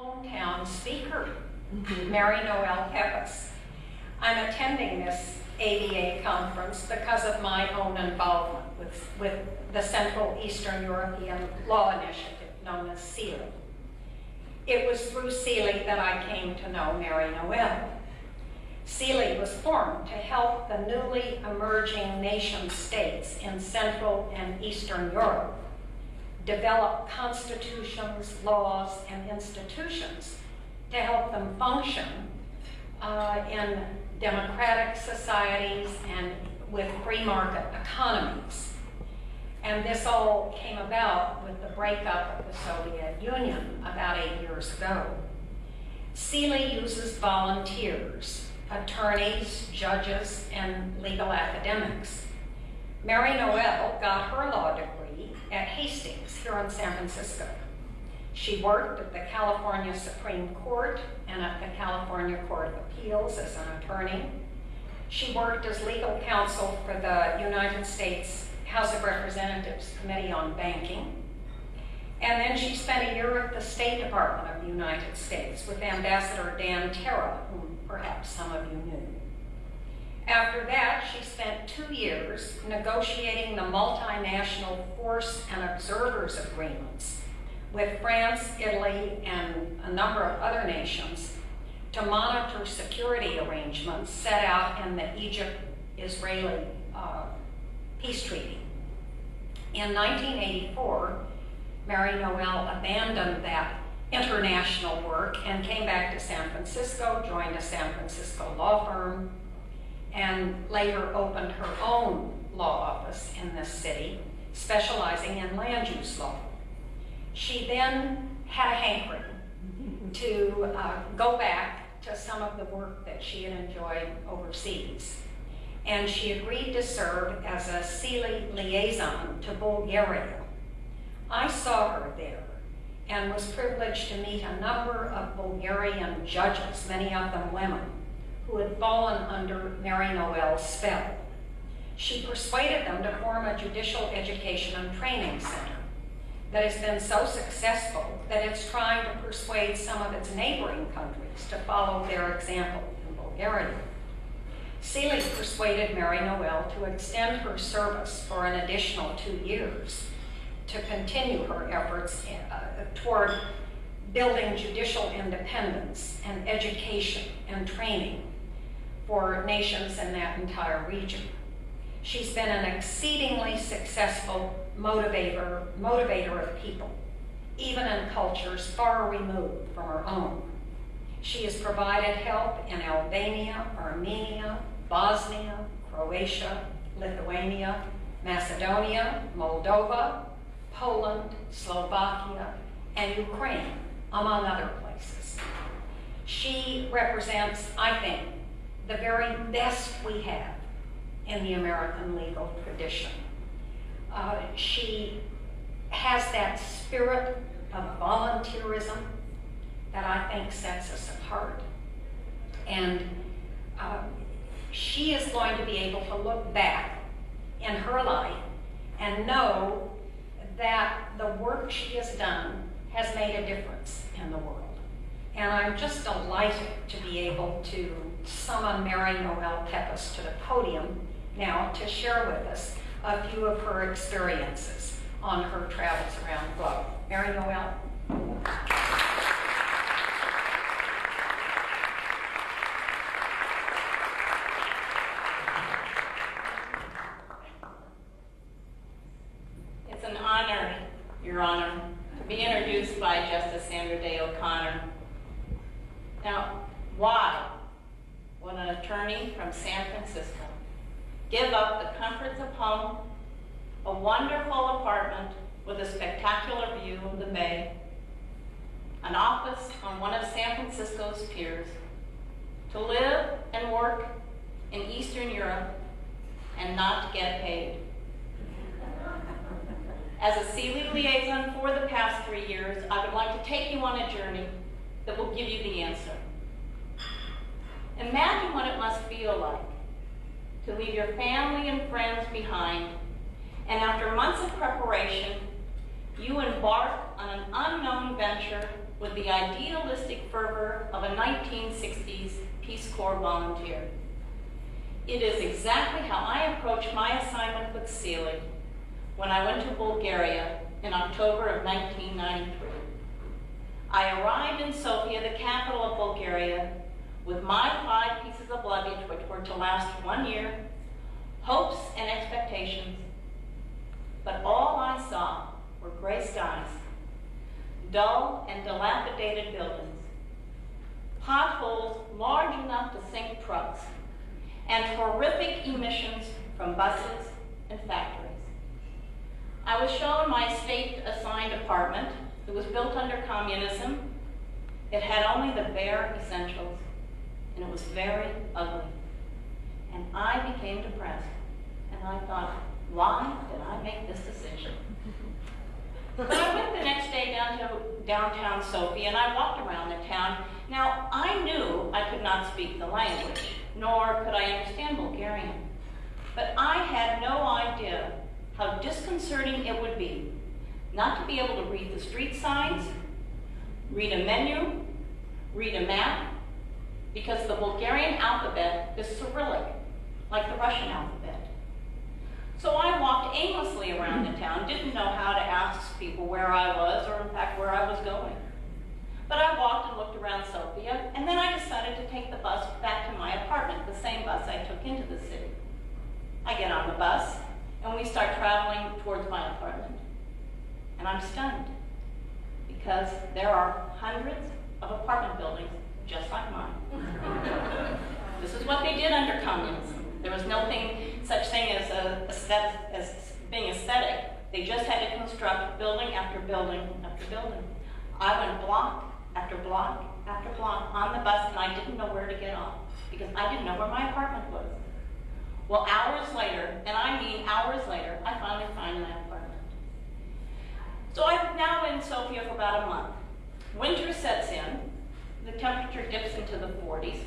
hometown speaker, Mary Noel Pepys. I'm attending this ABA conference because of my own involvement with the Central Eastern European Law Initiative, known as CEELI. It was through CEELI that I came to know Mary Noel. CEELI was formed to help the newly emerging nation states in Central and Eastern Europe develop constitutions, laws, and institutions to help them function in democratic societies and with free market economies. And this all came about with the breakup of the Soviet Union about 8 years ago. CEELI uses volunteers, attorneys, judges, and legal academics. Mary Noel got her law degree at Hastings here in San Francisco. She worked at the California Supreme Court and at the California Court of Appeals as an attorney. She worked as legal counsel for the United States House of Representatives Committee on Banking. And then she spent a year at the State Department of the United States with Ambassador Dan Terra, whom perhaps some of you knew. After that, she spent 2 years negotiating the multinational force and observers agreements with France, Italy, and a number of other nations to monitor security arrangements set out in the Egypt-Israeli peace treaty. In 1984, Mary Noel abandoned that international work and came back to San Francisco, joined a San Francisco law firm, and later opened her own law office in this city, specializing in land use law. She then had a hankering to go back to some of the work that she had enjoyed overseas. And she agreed to serve as a CEELI liaison to Bulgaria. I saw her there and was privileged to meet a number of Bulgarian judges, many of them women, who had fallen under Mary Noel's spell. She persuaded them to form a judicial education and training center that has been so successful that it's trying to persuade some of its neighboring countries to follow their example in Bulgaria. CEELI persuaded Mary Noel to extend her service for an additional 2 years to continue her efforts toward building judicial independence and education and training for nations in that entire region. She's been an exceedingly successful motivator of people, even in cultures far removed from her own. She has provided help in Albania, Armenia, Bosnia, Croatia, Lithuania, Macedonia, Moldova, Poland, Slovakia, and Ukraine, among other places. She represents, I think, the very best we have in the American legal tradition. She has that spirit of volunteerism that I think sets us apart. And she is going to be able to look back in her life and know that the work she has done has made a difference in the world. And I'm just delighted to be able to summon Mary Noel Pepys to the podium now to share with us a few of her experiences on her travels around the globe. Mary Noel. It's an honor, Your Honor, to be introduced by Justice Sandra Day O'Connor. Now, why would an attorney from San Francisco give up the comforts of home, a wonderful apartment with a spectacular view of the bay, an office on one of San Francisco's piers, to live and work in Eastern Europe and not get paid? As a CEELI liaison for the past 3 years, I would like to take you on a journey that will give you the answer. Imagine what it must feel like to leave your family and friends behind, and after months of preparation, you embark on an unknown venture with the idealistic fervor of a 1960s Peace Corps volunteer. It is exactly how I approached my assignment with CEELI when I went to Bulgaria in October of 1993. I arrived in Sofia, the capital of Bulgaria, with my 5 pieces of luggage, which were to last 1 year, hopes and expectations. But all I saw were gray skies, dull and dilapidated buildings, potholes large enough to sink trucks, and horrific emissions from buses and factories. I was shown my state-assigned apartment. It was built under communism. It had only the bare essentials, and it was very ugly. And I became depressed, and I thought, why did I make this decision? But I went the next day down to downtown Sofia, and I walked around the town. Now, I knew I could not speak the language, nor could I understand Bulgarian. But I had no idea how disconcerting it would be not to be able to read the street signs, read a menu, read a map, because the Bulgarian alphabet is Cyrillic, like the Russian alphabet. So I walked aimlessly around the town, didn't know how to ask people where I was, or in fact where I was going. But I walked and looked around Sofia, and then I decided to take the bus back to my apartment, the same bus I took into the city. I get on the bus, and we start traveling towards my apartment. And I'm stunned, because there are hundreds of apartment buildings just like mine. This is what they did under communism. There was such thing as being aesthetic. They just had to construct building after building after building. I went block after block after block on the bus, and I didn't know where to get off because I didn't know where my apartment was. Well, hours later, and I mean hours later, I finally find my apartment. So I'm now in Sofia for about a month. Winter sets in. The temperature dips into the 40s.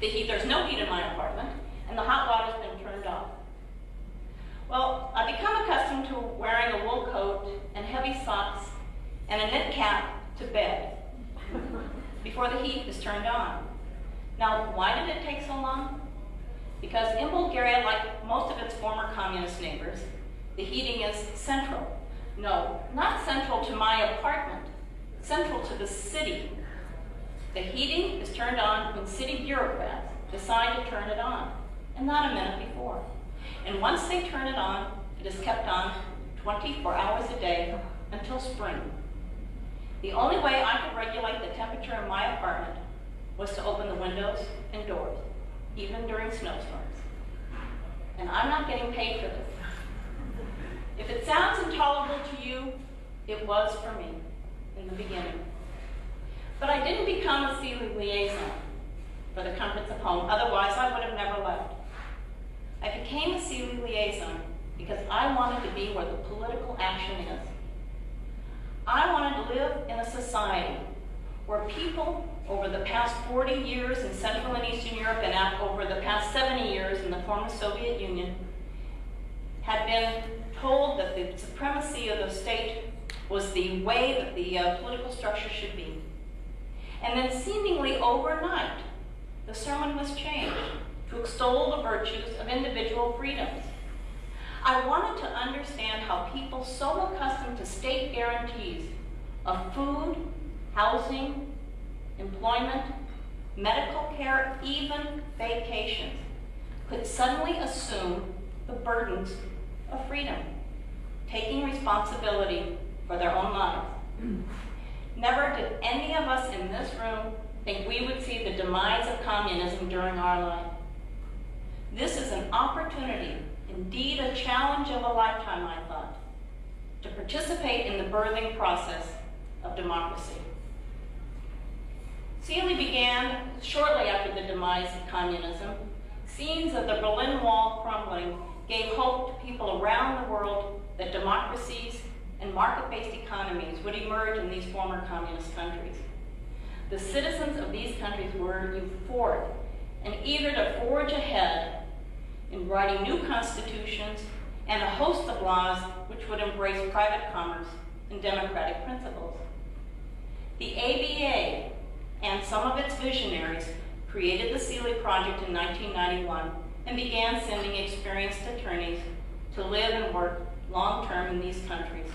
There's no heat in my apartment, and the hot water's been turned off. Well, I've become accustomed to wearing a wool coat and heavy socks and a knit cap to bed before the heat is turned on. Now, why did it take so long? Because in Bulgaria, like most of its former communist neighbors, the heating is central. No, not central to my apartment, central to the city. The heating is turned on when city bureaucrats decide to turn it on, and not a minute before. And once they turn it on, it is kept on 24 hours a day until spring. The only way I could regulate the temperature in my apartment was to open the windows and doors, even during snowstorms. And I'm not getting paid for this. If it sounds intolerable to you, it was for me in the beginning. But I didn't become a CEELI liaison for the comforts of home, otherwise I would have never left. I became a CEELI liaison because I wanted to be where the political action is. I wanted to live in a society where people over the past 40 years in Central and Eastern Europe and over the past 70 years in the former Soviet Union had been told that the supremacy of the state was the way that the political structure should be. And then seemingly overnight, the sermon was changed to extol the virtues of individual freedoms. I wanted to understand how people so accustomed to state guarantees of food, housing, employment, medical care, even vacations, could suddenly assume the burdens of freedom, taking responsibility for their own lives. Never did any of us in this room think we would see the demise of communism during our life. This is an opportunity, indeed a challenge of a lifetime, I thought, to participate in the birthing process of democracy. CEELI began shortly after the demise of communism. Scenes of the Berlin Wall crumbling gave hope to people around the world that democracies and market-based economies would emerge in these former communist countries. The citizens of these countries were euphoric and eager to forge ahead in writing new constitutions and a host of laws which would embrace private commerce and democratic principles. The ABA and some of its visionaries created the CEELI project in 1991 and began sending experienced attorneys to live and work long-term in these countries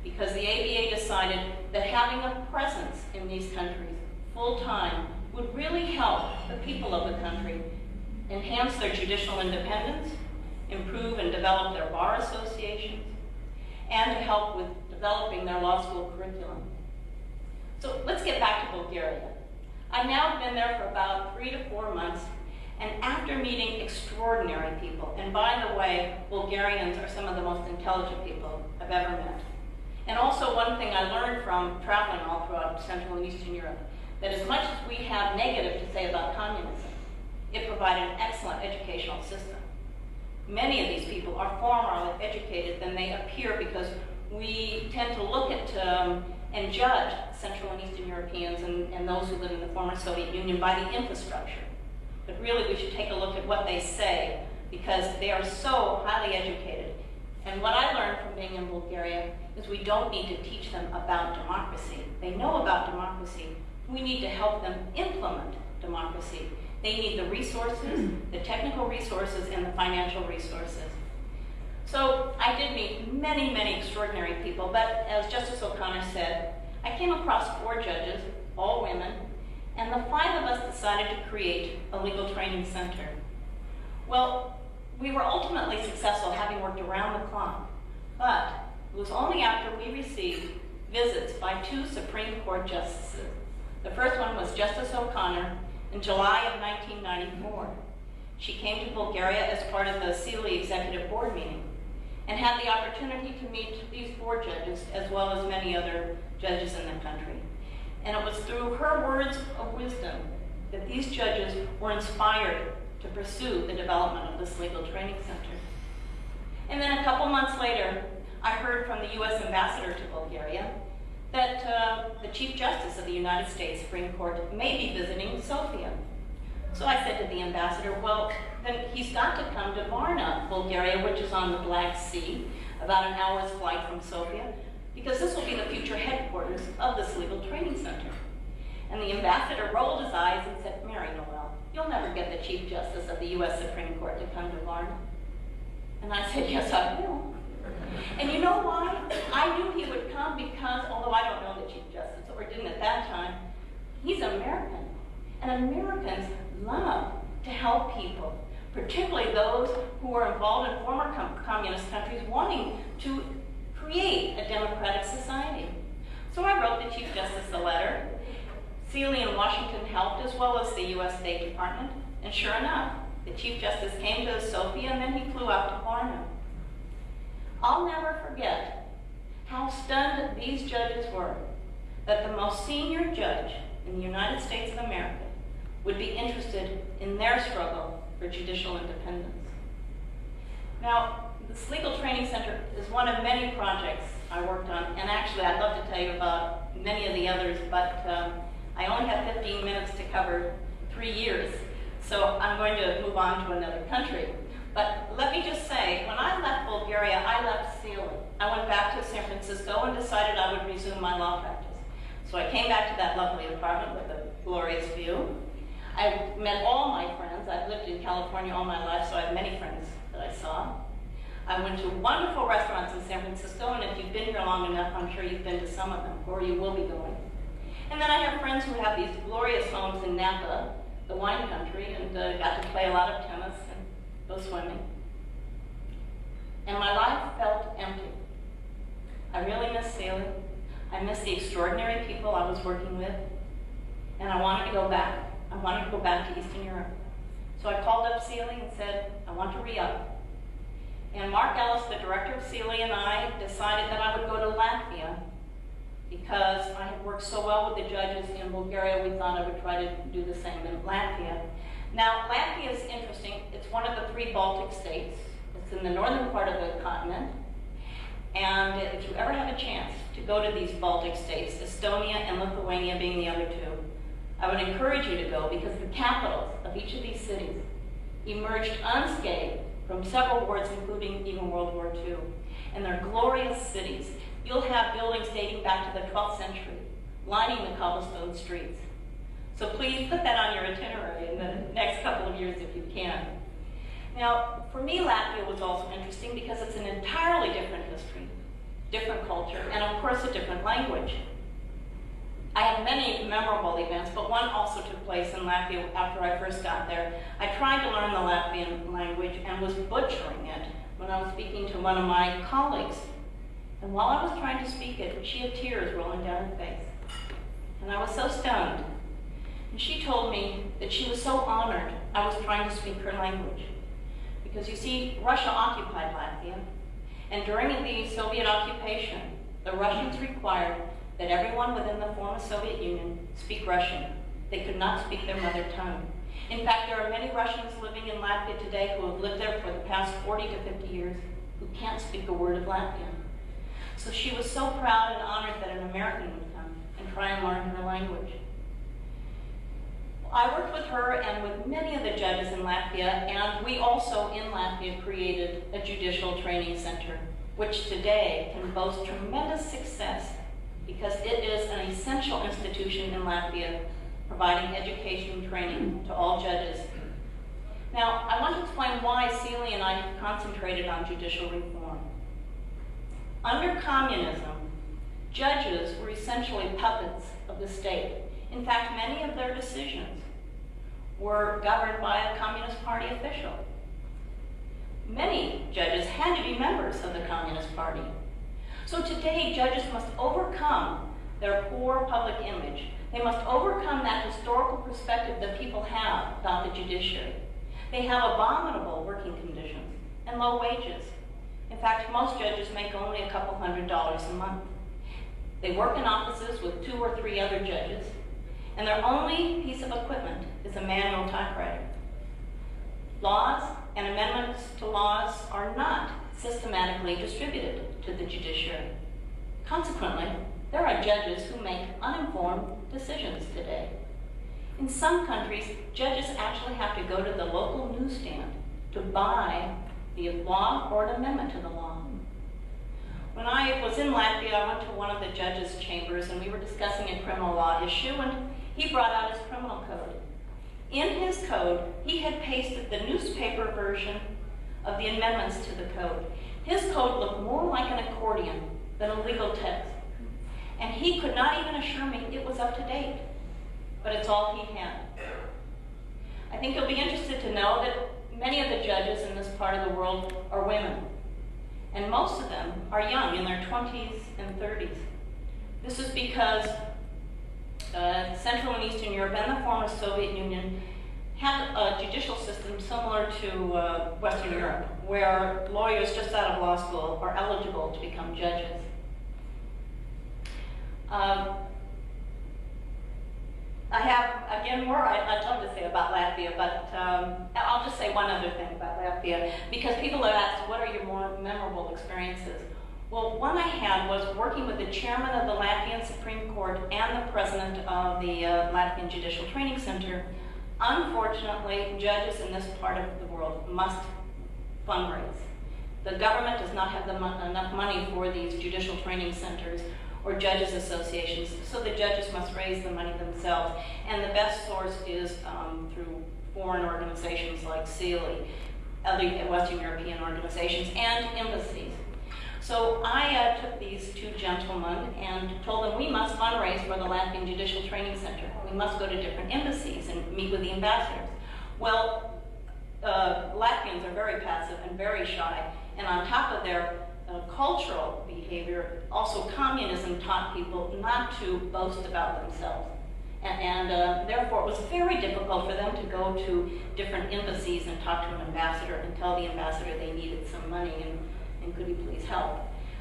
because the ABA decided that having a presence in these countries full-time would really help the people of the country enhance their judicial independence, improve and develop their bar associations, and to help with developing their law school curriculum. So let's get back to Bulgaria. I've now been there for about 3 to 4 months, and after meeting extraordinary people, and by the way, Bulgarians are some of the most intelligent people I've ever met. And also one thing I learned from traveling all throughout Central and Eastern Europe, that as much as we have negative to say about communism, it provided an excellent educational system. Many of these people are far more educated than they appear because we tend to look at and judge Central and Eastern Europeans and those who live in the former Soviet Union by the infrastructure. But really we should take a look at what they say because they are so highly educated. And what I learned from being in Bulgaria is we don't need to teach them about democracy. They know about democracy. We need to help them implement democracy. They need the resources, the technical resources, and the financial resources. So I did meet many, many extraordinary people, but as Justice O'Connor said, I came across 4 judges, all women, and the 5 of us decided to create a legal training center. Well, we were ultimately successful having worked around the clock, but it was only after we received visits by 2 Supreme Court justices. The first one was Justice O'Connor in July of 1994. She came to Bulgaria as part of the CEELI Executive Board meeting and had the opportunity to meet these 4 judges as well as many other judges in the country. And it was through her words of wisdom that these judges were inspired to pursue the development of this legal training center. And then a couple months later, I heard from the U.S. Ambassador to Bulgaria that the Chief Justice of the United States Supreme Court may be visiting Sofia. So I said to the ambassador, well, then he's got to come to Varna, Bulgaria, which is on the Black Sea, about an hour's flight from Sofia, because this will be the future headquarters of this legal training center. And the ambassador rolled his eyes and said, Mary Noel, you'll never get the Chief Justice of the U.S. Supreme Court to come to Varna. And I said, yes, I will. And you know why? I knew he would come because, although I don't know the Chief Justice, or didn't at that time, he's American. And Americans love to help people, particularly those who are involved in former communist countries wanting to create a democratic society. So I wrote the Chief Justice a letter. CEELI in Washington helped, as well as the U.S. State Department. And sure enough, the Chief Justice came to Sofia and then he flew out to Varna. I'll never forget how stunned these judges were that the most senior judge in the United States of America would be interested in their struggle for judicial independence. Now, this Legal Training Center is one of many projects I worked on, and actually I'd love to tell you about many of the others, but I only have 15 minutes to cover 3 years, so I'm going to move on to another country. But let me just say, when I left Bulgaria, I left CEELI. I went back to San Francisco and decided I would resume my law practice. So I came back to that lovely apartment with a glorious view. I met all my friends. I've lived in California all my life, so I have many friends that I saw. I went to wonderful restaurants in San Francisco, and if you've been here long enough, I'm sure you've been to some of them, or you will be going. And then I have friends who have these glorious homes in Napa, the wine country, and got to play a lot of tennis and go swimming. And my life felt empty. I really miss CEELI. I miss the extraordinary people I was working with, and I wanted to go back. I wanted to go back to Eastern Europe. So I called up CEELI and said, I want to re-up. And Mark Ellis, the director of CEELI, and I decided that I would go to Latvia because I had worked so well with the judges in Bulgaria, we thought I would try to do the same in Latvia. Now, Latvia is interesting. It's one of the 3 Baltic states. It's in the northern part of the continent. And if you ever have a chance to go to these Baltic states, Estonia and Lithuania being the other 2, I would encourage you to go because the capitals of each of these cities emerged unscathed from several wars, including even World War II. And they're glorious cities. You'll have buildings dating back to the 12th century lining the cobblestone streets. So please put that on your itinerary in the next couple of years if you can. Now, for me, Latvia was also interesting because it's an entirely different history, different culture, and of course a different language. I had many memorable events, but one also took place in Latvia after I first got there. I tried to learn the Latvian language and was butchering it when I was speaking to one of my colleagues. And while I was trying to speak it, she had tears rolling down her face. And I was so stunned. And she told me that she was so honored I was trying to speak her language. Because you see, Russia occupied Latvia, and during the Soviet occupation, the Russians required that everyone within the former Soviet Union speak Russian. They could not speak their mother tongue. In fact, there are many Russians living in Latvia today who have lived there for the past 40 to 50 years who can't speak a word of Latvian. So she was so proud and honored that an American would come and try and learn her language. I worked with her and with many of the judges in Latvia, and we also in Latvia created a judicial training center, which today can boast tremendous success because it is an essential institution in Latvia, providing education and training to all judges. Now, I want to explain why CEELI and I have concentrated on judicial reform. Under communism, judges were essentially puppets of the state. In fact, many of their decisions were governed by a Communist Party official. Many judges had to be members of the Communist Party. So today, judges must overcome their poor public image. They must overcome that historical perspective that people have about the judiciary. They have abominable working conditions and low wages. In fact, most judges make only a couple $100s a month. They work in offices with 2 or 3 other judges, and their only piece of equipment is a manual typewriter. Laws and amendments to laws are not systematically distributed to the judiciary. Consequently, there are judges who make uninformed decisions today. In some countries, judges actually have to go to the local newsstand to buy the law or an amendment to the law. When I was in Latvia, I went to one of the judges' chambers and we were discussing a criminal law issue, and he brought out his criminal code. In his code, he had pasted the newspaper version of the amendments to the code. His code looked more like an accordion than a legal text. And he could not even assure me it was up to date, but it's all he had. I think you'll be interested to know that many of the judges in this part of the world are women, and most of them are young, in their 20s and 30s. This is because Central and Eastern Europe and the former Soviet Union had a judicial system similar to Western Europe, where lawyers just out of law school are eligible to become judges. I have, again, more I'd love to say about Latvia, but I'll just say one other thing about Latvia, because people have asked, what are your more memorable experiences? Well, one I had was working with the chairman of the Latvian Supreme Court and the president of the Latvian Judicial Training Center. Unfortunately, judges in this part of the world must fundraise. The government does not have enough money for these judicial training centers or judges associations, so the judges must raise the money themselves. And the best source is through foreign organizations like CEELI, other Western European organizations, and embassies. So I took these 2 gentlemen and told them we must fundraise for the Latvian Judicial Training Center. We must go to different embassies and meet with the ambassadors. Well, Latvians are very passive and very shy, and on top of their cultural behavior, also communism taught people not to boast about themselves. And therefore, it was very difficult for them to go to different embassies and talk to an ambassador and tell the ambassador they needed some money and could he please help.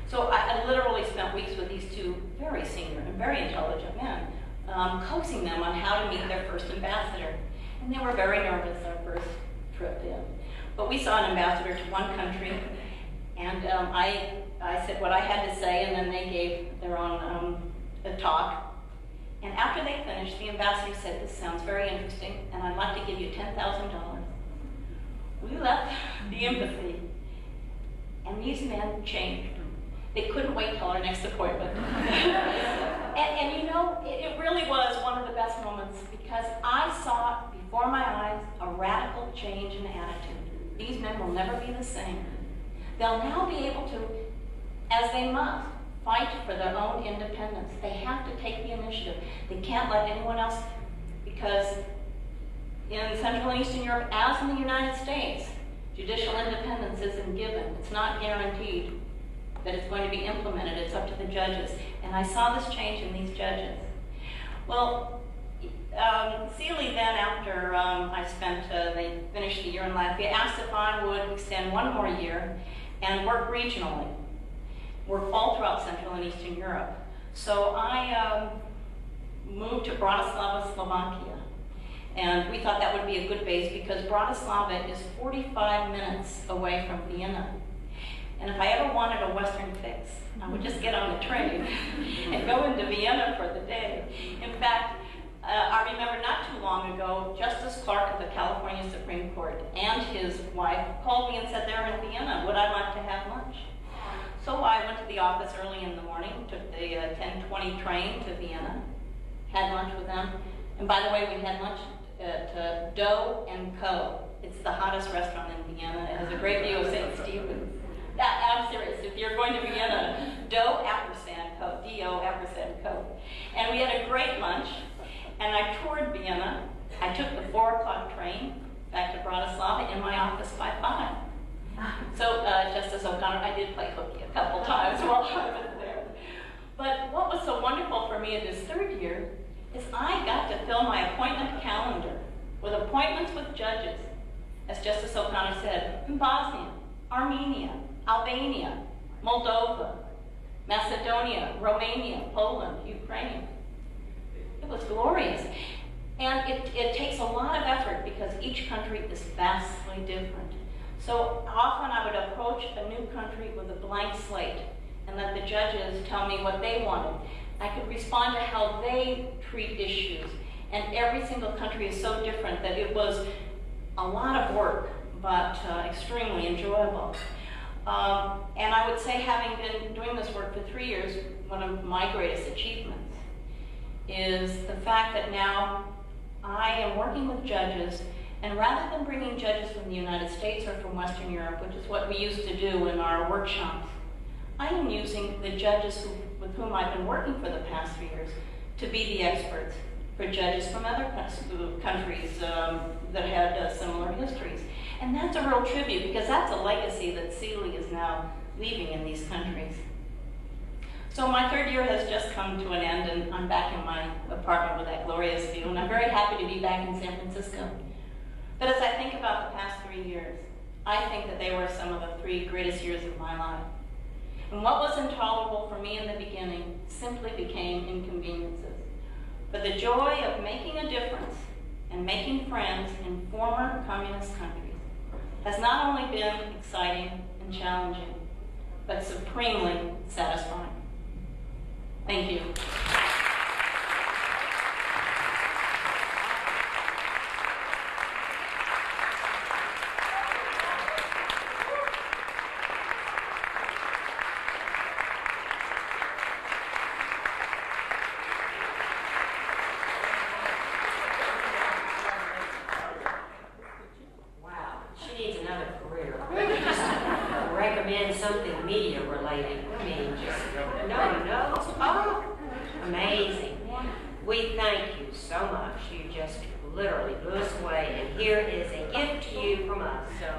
So I literally spent weeks with these 2 very senior and very intelligent men, coaxing them on how to meet their first ambassador. And they were very nervous our first trip in. But we saw an ambassador to one country, and I said what I had to say, and then they gave their own talk. And after they finished, the ambassador said, "This sounds very interesting, and I'd like to give you $10,000. We left the embassy, and these men changed. They couldn't wait till our next appointment. and you know, it really was one of the best moments because I saw before my eyes a radical change in attitude. These men will never be the same. They'll now be able to, as they must, fight for their own independence. They have to take the initiative. They can't let anyone else, because in Central and Eastern Europe, as in the United States, judicial independence isn't given. It's not guaranteed that it's going to be implemented. It's up to the judges. And I saw this change in these judges. Well, CEELI then, after they finished the year in Latvia, asked if I would extend one more year and work regionally, work all throughout Central and Eastern Europe. So I moved to Bratislava, Slovakia. And we thought that would be a good base because Bratislava is 45 minutes away from Vienna. And if I ever wanted a Western fix, I would just get on the train and go into Vienna for the day. In fact, I remember not too long ago, Justice Clark of the California Supreme Court and his wife called me and said they're in Vienna. Would I like to have lunch? So I went to the office early in the morning, took the 10:20 train to Vienna, had lunch with them. And by the way, we had lunch at Dough & Co. It's the hottest restaurant in Vienna. It has a great view of St. Stephen's. I'm serious. If you're going to Vienna, Dough & Co. D-O & Co. And we had a great lunch. And I toured Vienna. I took the 4 o'clock train back to Bratislava in my office by 5. So, Justice O'Connor, I did play hooky a couple times while I was there. But what was so wonderful for me in this 3rd year is I got to fill my appointment calendar with appointments with judges, as Justice O'Connor said, in Bosnia, Armenia, Albania, Moldova, Macedonia, Romania, Poland, Ukraine. It was glorious. And it takes a lot of effort because each country is vastly different. So often I would approach a new country with a blank slate and let the judges tell me what they wanted. I could respond to how they treat issues. And every single country is so different that it was a lot of work, but extremely enjoyable. And I would say, having been doing this work for 3 years, one of my greatest achievements is the fact that now I am working with judges, and rather than bringing judges from the United States or from Western Europe, which is what we used to do in our workshops, I am using the judges with whom I've been working for the past 3 years to be the experts for judges from other countries that had similar histories. And that's a real tribute, because that's a legacy that CEELI is now leaving in these countries. So my 3rd year has just come to an end, and I'm back in my apartment with that glorious view, and I'm very happy to be back in San Francisco. But as I think about the past 3 years, I think that they were some of the 3 greatest years of my life. And what was intolerable for me in the beginning simply became inconveniences. But the joy of making a difference and making friends in former communist countries has not only been exciting and challenging, but supremely satisfying. Thank you. Wow, she needs another career. Just recommend something media related. I mean, just no. Oh, amazing. We thank you so much. You just literally blew us away. And here is a gift to you from us. So,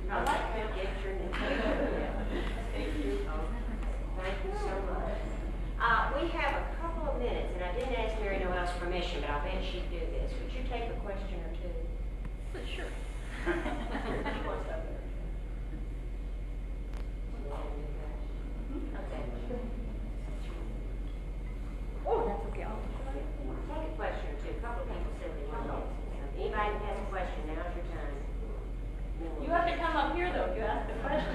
I'd like to get your name. Thank you. Thank you so much. We have a couple of minutes, and I didn't ask Mary Noel's permission, but I bet she'd do this. Would you take a question or two? Sure. Oh, that's okay. Take a question or two. A couple of people said they wanted to ask something. Anybody that has a question, now's your time. You have to come up here, though, if you ask the question.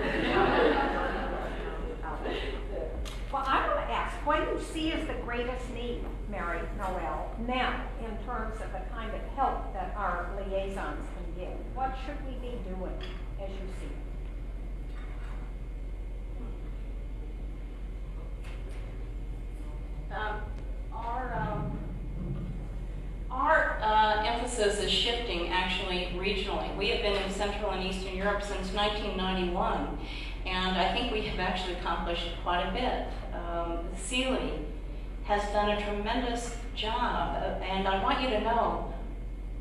Well, I want to ask, what do you see as the greatest need, Mary Noel, now, in terms of the kind of help that our liaisons can give? What should we be doing, as you see it? Our emphasis is shifting actually regionally. We have been in Central and Eastern Europe since 1991, and I think we have actually accomplished quite a bit. CEELI has done a tremendous job, and I want you to know,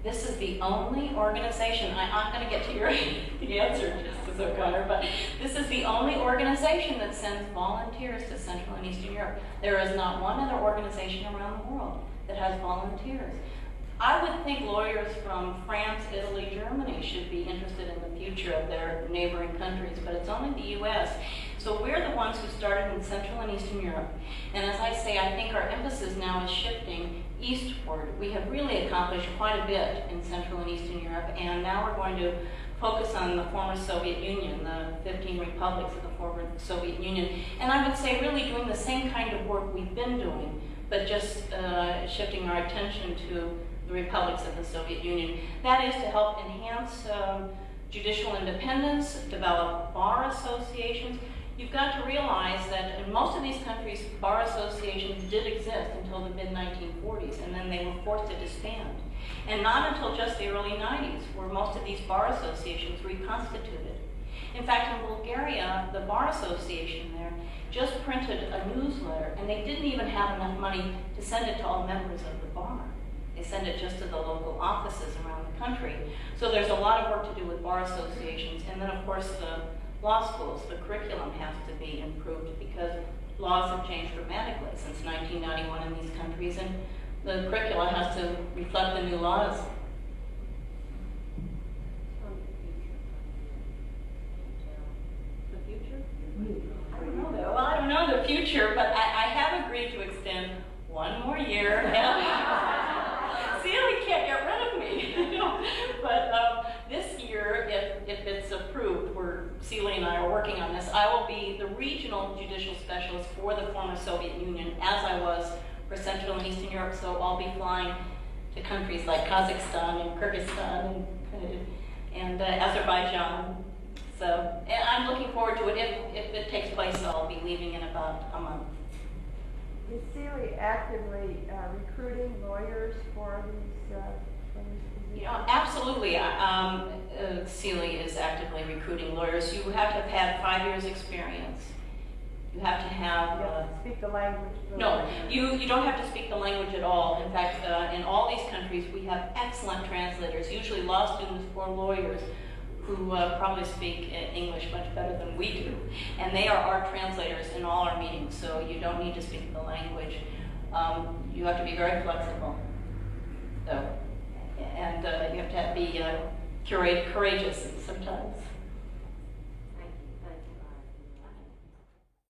this is the only organization, I'm going to get to your the answer, Justice O'Connor, but this is the only organization that sends volunteers to Central and Eastern Europe. There is not one other organization around the world that has volunteers. I would think lawyers from France, Italy, Germany should be interested in the future of their neighboring countries, but it's only the U.S. So we're the ones who started in Central and Eastern Europe. And as I say, I think our emphasis now is shifting eastward. We have really accomplished quite a bit in Central and Eastern Europe, and now we're going to focus on the former Soviet Union, the 15 republics of the former Soviet Union. And I would say really doing the same kind of work we've been doing, but just shifting our attention to the republics of the Soviet Union. That is to help enhance judicial independence, develop bar associations. You've got to realize that in most of these countries, bar associations did exist until the mid-1940s, and then they were forced to disband. And not until just the early 90s were most of these bar associations reconstituted. In fact, in Bulgaria, the bar association there just printed a newsletter, and they didn't even have enough money to send it to all members of the bar. They send it just to the local offices around the country. So there's a lot of work to do with bar associations. And then, of course, the law schools, the curriculum has to be improved because laws have changed dramatically since 1991 in these countries, and the curricula has to reflect the new laws. The future? I don't know that. Well, I don't know the future, but I have agreed to extend one more year. CEELI can't get rid of me. But this year, if it's approved, CEELI and I are working on this, I will be the regional judicial specialist for the former Soviet Union, as I was for Central and Eastern Europe. So I'll be flying to countries like Kazakhstan and Kyrgyzstan and Azerbaijan. So and I'm looking forward to it. If it takes place, I'll be leaving in about a month. Is CEELI actively recruiting lawyers for these positions? Yeah, absolutely. CEELI is actively recruiting lawyers. You have to have had 5 years experience. You have to have... You have to speak the language. No, you don't have to speak the language at all. In fact, in all these countries, we have excellent translators, usually law students or lawyers, who probably speak English much better than we do. And they are our translators in all our meetings, so you don't need to speak the language. You have to be very flexible. So, and you have to be courageous sometimes.